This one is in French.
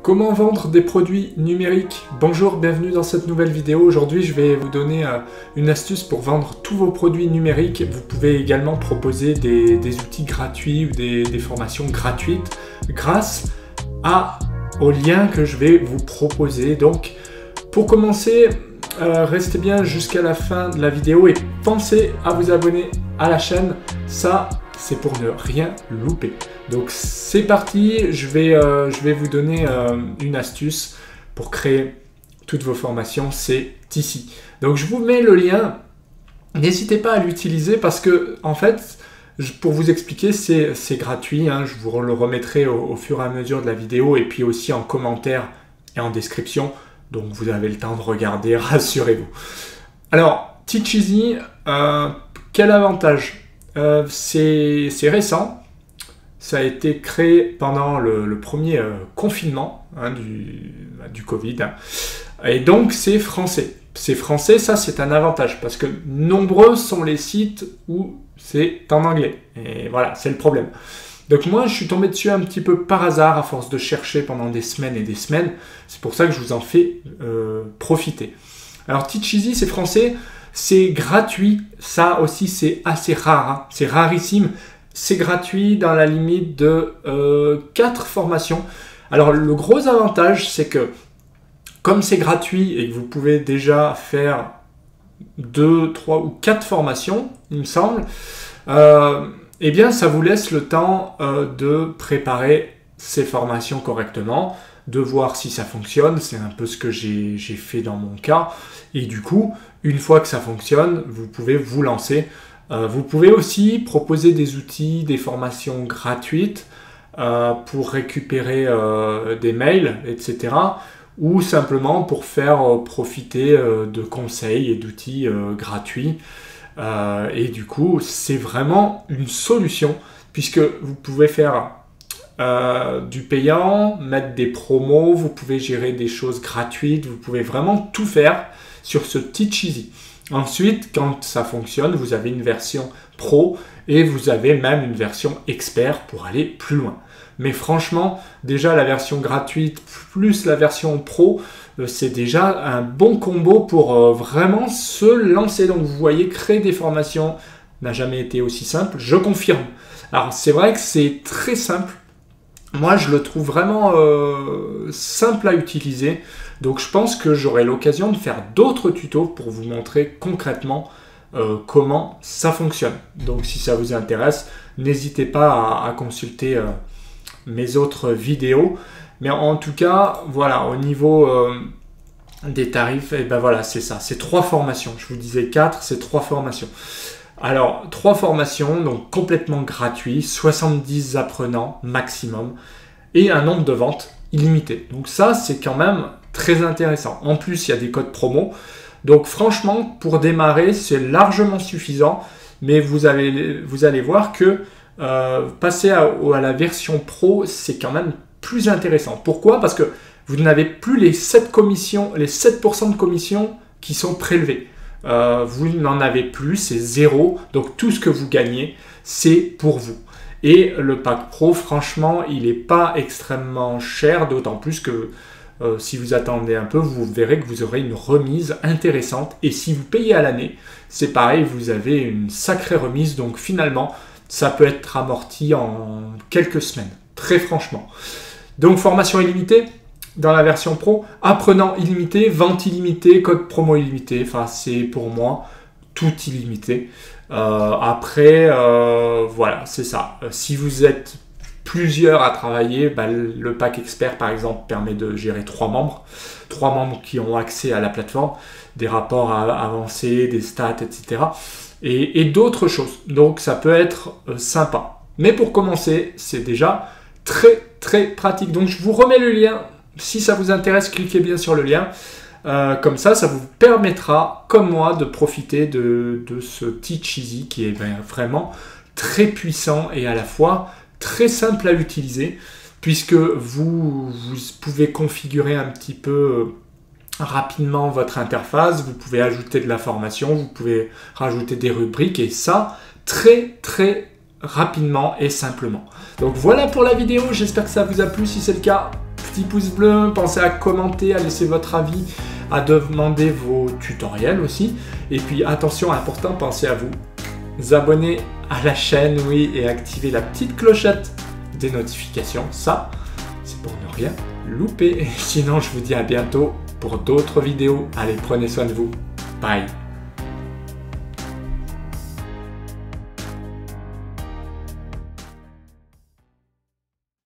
Comment vendre des produits numériques? Bonjour, bienvenue dans cette nouvelle vidéo. Aujourd'hui, je vais vous donner une astuce pour vendre tous vos produits numériques. Vous pouvez également proposer des outils gratuits ou des formations gratuites grâce au lien que je vais vous proposer. Donc, pour commencer, restez bien jusqu'à la fin de la vidéo et pensez à vous abonner à la chaîne. Ça, c'est pour ne rien louper. Donc c'est parti, je vais vous donner une astuce pour créer toutes vos formations, c'est ici. Donc je vous mets le lien, n'hésitez pas à l'utiliser parce que en fait, pour vous expliquer, c'est gratuit, hein. Je vous le remettrai au fur et à mesure de la vidéo et puis aussi en commentaire et en description. Donc vous avez le temps de regarder, rassurez-vous. Alors, Teach Easy, quel avantage? C'est récent. Ça a été créé pendant le premier confinement du Covid. Et donc, c'est français. C'est français, ça, c'est un avantage. Parce que nombreux sont les sites où c'est en anglais. Et voilà, c'est le problème. Donc moi, je suis tombé dessus un petit peu par hasard, à force de chercher pendant des semaines et des semaines. C'est pour ça que je vous en fais profiter. Alors, Teach Easy, c'est français. C'est gratuit. Ça aussi, c'est assez rare. Hein. C'est rarissime. C'est gratuit dans la limite de 4 formations. Alors le gros avantage, c'est que comme c'est gratuit et que vous pouvez déjà faire 2, 3 ou 4 formations, il me semble, eh bien ça vous laisse le temps de préparer ces formations correctement, de voir si ça fonctionne. C'est un peu ce que j'ai fait dans mon cas. Et du coup, une fois que ça fonctionne, vous pouvez vous lancer. Vous pouvez aussi proposer des outils, des formations gratuites pour récupérer des mails, etc. Ou simplement pour faire profiter de conseils et d'outils gratuits. Et du coup, c'est vraiment une solution puisque vous pouvez faire du payant, mettre des promos, vous pouvez gérer des choses gratuites, vous pouvez vraiment tout faire sur ce Teach Easy. Ensuite, quand ça fonctionne, vous avez une version pro et vous avez même une version expert pour aller plus loin. Mais franchement, déjà la version gratuite plus la version pro, c'est déjà un bon combo pour vraiment se lancer. Donc vous voyez, créer des formations n'a jamais été aussi simple, je confirme. Alors c'est vrai que c'est très simple. Moi, je le trouve vraiment simple à utiliser. Donc, je pense que j'aurai l'occasion de faire d'autres tutos pour vous montrer concrètement comment ça fonctionne. Donc, si ça vous intéresse, n'hésitez pas à consulter mes autres vidéos. Mais en tout cas, voilà, au niveau des tarifs, et ben voilà, c'est ça. C'est 3 formations. Je vous disais 4, c'est 3 formations. Alors, 3 formations, donc complètement gratuits, 70 apprenants maximum, et un nombre de ventes illimité. Donc ça, c'est quand même très intéressant. En plus, il y a des codes promo. Donc franchement, pour démarrer, c'est largement suffisant, mais vous allez voir que passer à la version pro, c'est quand même plus intéressant. Pourquoi? Parce que vous n'avez plus les 7% de commission qui sont prélevés. Vous n'en avez plus, c'est 0. Donc tout ce que vous gagnez, c'est pour vous. Et le pack pro, franchement, il n'est pas extrêmement cher, d'autant plus que si vous attendez un peu, vous verrez que vous aurez une remise intéressante. Et si vous payez à l'année, c'est pareil, vous avez une sacrée remise. Donc finalement, ça peut être amorti en quelques semaines, très franchement. Donc formation illimitée dans la version pro, apprenant illimité, vente illimitée, code promo illimité. Enfin, c'est pour moi tout illimité. Après, voilà, c'est ça. Si vous êtes plusieurs à travailler, bah, le pack expert, par exemple, permet de gérer 3 membres. 3 membres qui ont accès à la plateforme, des rapports avancés, des stats, etc. Et d'autres choses. Donc, ça peut être sympa. Mais pour commencer, c'est déjà très, très pratique. Donc, je vous remets le lien. Si ça vous intéresse, cliquez bien sur le lien. Comme ça vous permettra, comme moi, de profiter de ce Teach Easy qui est vraiment très puissant et à la fois très simple à utiliser puisque vous pouvez configurer un petit peu rapidement votre interface, vous pouvez ajouter de la formation, vous pouvez rajouter des rubriques et ça très très rapidement et simplement. Donc voilà pour la vidéo, j'espère que ça vous a plu. Si c'est le cas, petit pouce bleu, pensez à commenter, à laisser votre avis, à demander vos tutoriels aussi. Et puis attention, important, pensez à vous abonner à la chaîne, oui, et activer la petite clochette des notifications. Ça, c'est pour ne rien louper. Sinon, je vous dis à bientôt pour d'autres vidéos. Allez, prenez soin de vous. Bye.